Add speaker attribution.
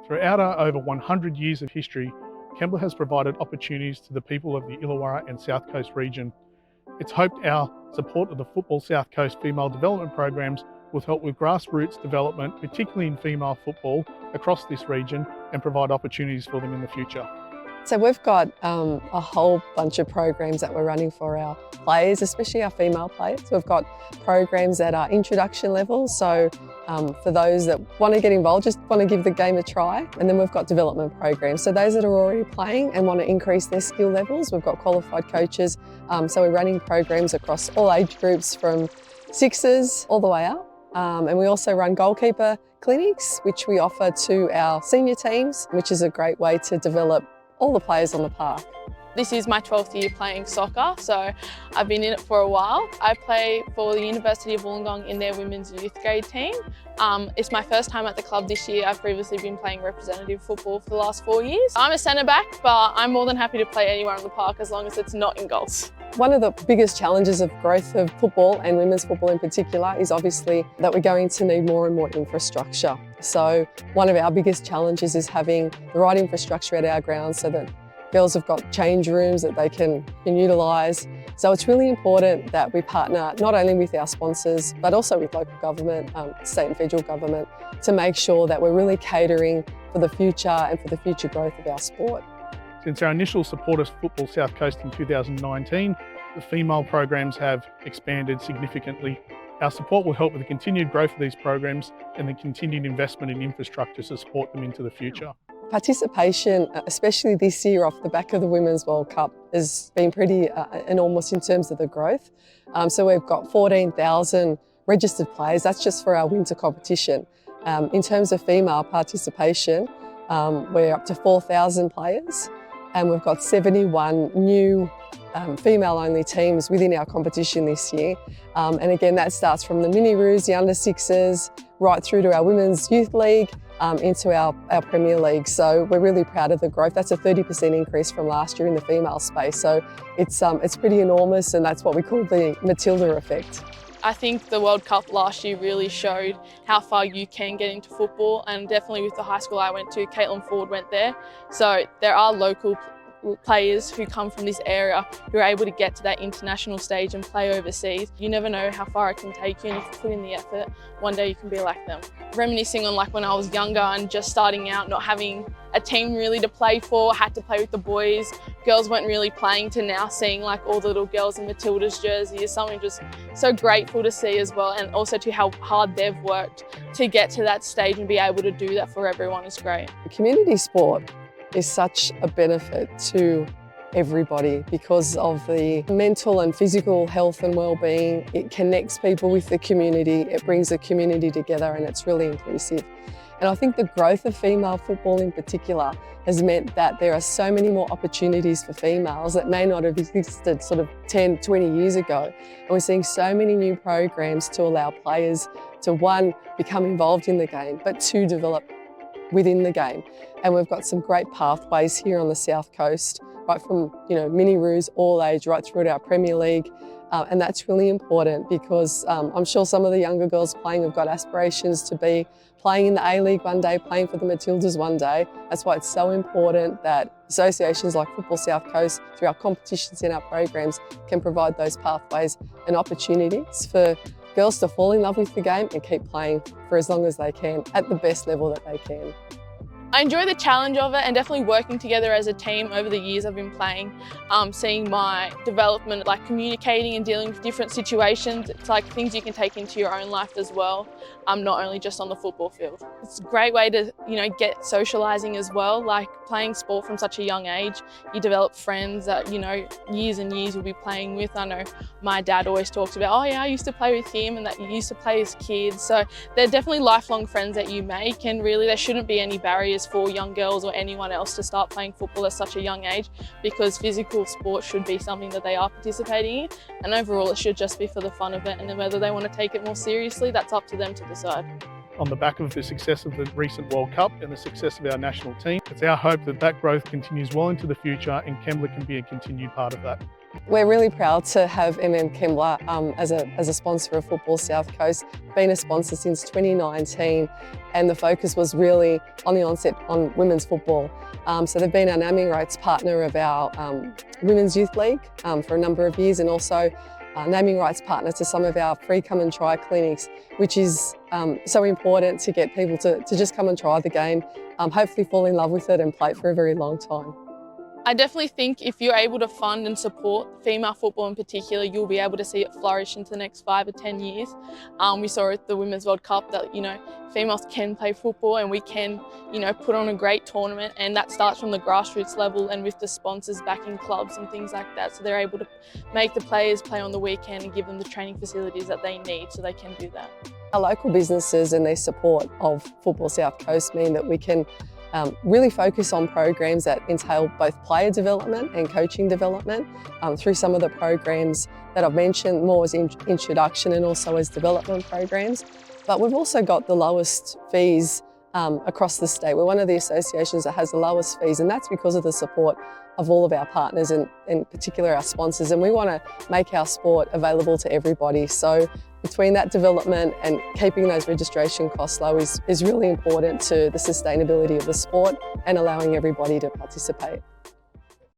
Speaker 1: Throughout our over 100 years of history, Kembla has provided opportunities to the people of the Illawarra and South Coast region. It's hoped our support of the Football South Coast female development programs will help with grassroots development, particularly in female football, across this region and provide opportunities for them in the future.
Speaker 2: So we've got a whole bunch of programs that we're running for our players, especially our female players. We've got programs at our introduction level, so for those that want to get involved, just want to give the game a try. And then we've got development programs. So those that are already playing and want to increase their skill levels, we've got qualified coaches. So we're running programs across all age groups from sixes all the way up. And we also run goalkeeper clinics, which we offer to our senior teams, which is a great way to develop all the players on the park.
Speaker 3: This is my 12th year playing soccer, so I've been in it for a while. I play for the University of Wollongong in their women's youth grade team. It's my first time at the club this year. I've previously been playing representative football for the last 4 years. I'm a centre back, but I'm more than happy to play anywhere on the park as long as it's not in goals.
Speaker 2: One of the biggest challenges of growth of football, and women's football in particular, is obviously that we're going to need more and more infrastructure. So one of our biggest challenges is having the right infrastructure at our grounds so that girls have got change rooms that they can utilise. So it's really important that we partner not only with our sponsors, but also with local government, state and federal government, to make sure that we're really catering for the future and for the future growth of our sport.
Speaker 1: Since our initial support of Football South Coast in 2019, the female programs have expanded significantly. Our support will help with the continued growth of these programs and the continued investment in infrastructure to support them into the future.
Speaker 2: Participation, especially this year off the back of the Women's World Cup, has been pretty enormous in terms of the growth. So we've got 14,000 registered players, that's just for our winter competition. In terms of female participation, we're up to 4,000 players, and we've got 71 new female-only teams within our competition this year. And again, that starts from the mini-roos, the under-sixes, right through to our Women's Youth League, into our Premier League. So we're really proud of the growth. That's a 30% increase from last year in the female space. So it's pretty enormous, and that's what we call the Matilda effect.
Speaker 3: I think the World Cup last year really showed how far you can get into football, and definitely with the high school I went to, Caitlin Ford went there. So there are local players who come from this area who are able to get to that international stage and play overseas. You never know how far it can take you, and if you put in the effort, one day you can be like them. Reminiscing on like when I was younger and just starting out, not having a team really to play for, had to play with the boys. Girls weren't really playing, to now seeing like all the little girls in Matilda's jersey is something just so grateful to see as well, and also to how hard they've worked to get to that stage and be able to do that for everyone is great.
Speaker 2: Community sport is such a benefit to everybody because of the mental and physical health and well-being. It connects people with the community, it brings the community together, and it's really inclusive. And I think the growth of female football in particular has meant that there are so many more opportunities for females that may not have existed sort of 10, 20 years ago. And we're seeing so many new programs to allow players to, one, become involved in the game, but two, develop within the game. And we've got some great pathways here on the South Coast, right from mini-roos, all age, right through to our Premier League. And that's really important because I'm sure some of the younger girls playing have got aspirations to be playing in the A-League one day, playing for the Matildas one day. That's why it's so important that associations like Football South Coast, through our competitions and our programs, can provide those pathways and opportunities for girls to fall in love with the game and keep playing for as long as they can at the best level that they can.
Speaker 3: I enjoy the challenge of it, and definitely working together as a team over the years I've been playing, seeing my development, like communicating and dealing with different situations. It's like things you can take into your own life as well, not only just on the football field. It's a great way to get socialising as well, like playing sport from such a young age. You develop friends that years and years you'll be playing with. I know my dad always talks about, oh yeah, I used to play with him, and that you used to play as kids. So they're definitely lifelong friends that you make, and really there shouldn't be any barriers for young girls or anyone else to start playing football at such a young age, because physical sport should be something that they are participating in, and overall it should just be for the fun of it, and then whether they want to take it more seriously, that's up to them to decide.
Speaker 1: On the back of the success of the recent World Cup and the success of our national team, it's our hope that that growth continues well into the future, and Kembla can be a continued part of that.
Speaker 2: We're really proud to have Kembla as a sponsor of Football South Coast, been a sponsor since 2019, and the focus was really on the onset on women's football. So they've been a naming rights partner of our Women's Youth League for a number of years, and also naming rights partner to some of our free come and try clinics, which is so important to get people to just come and try the game, hopefully fall in love with it and play it for a very long time.
Speaker 3: I definitely think if you're able to fund and support female football in particular, you'll be able to see it flourish into the next 5 or 10 years. We saw at the Women's World Cup that, females can play football and we can, put on a great tournament, and that starts from the grassroots level and with the sponsors backing clubs and things like that. So they're able to make the players play on the weekend and give them the training facilities that they need so they can do that.
Speaker 2: Our local businesses and their support of Football South Coast mean that we can really focus on programs that entail both player development and coaching development through some of the programs that I've mentioned, more as introduction and also as development programs. But we've also got the lowest fees across the state. We're one of the associations that has the lowest fees, and that's because of the support of all of our partners and in particular our sponsors. And we want to make our sport available to everybody. So between that development and keeping those registration costs low is really important to the sustainability of the sport and allowing everybody to participate.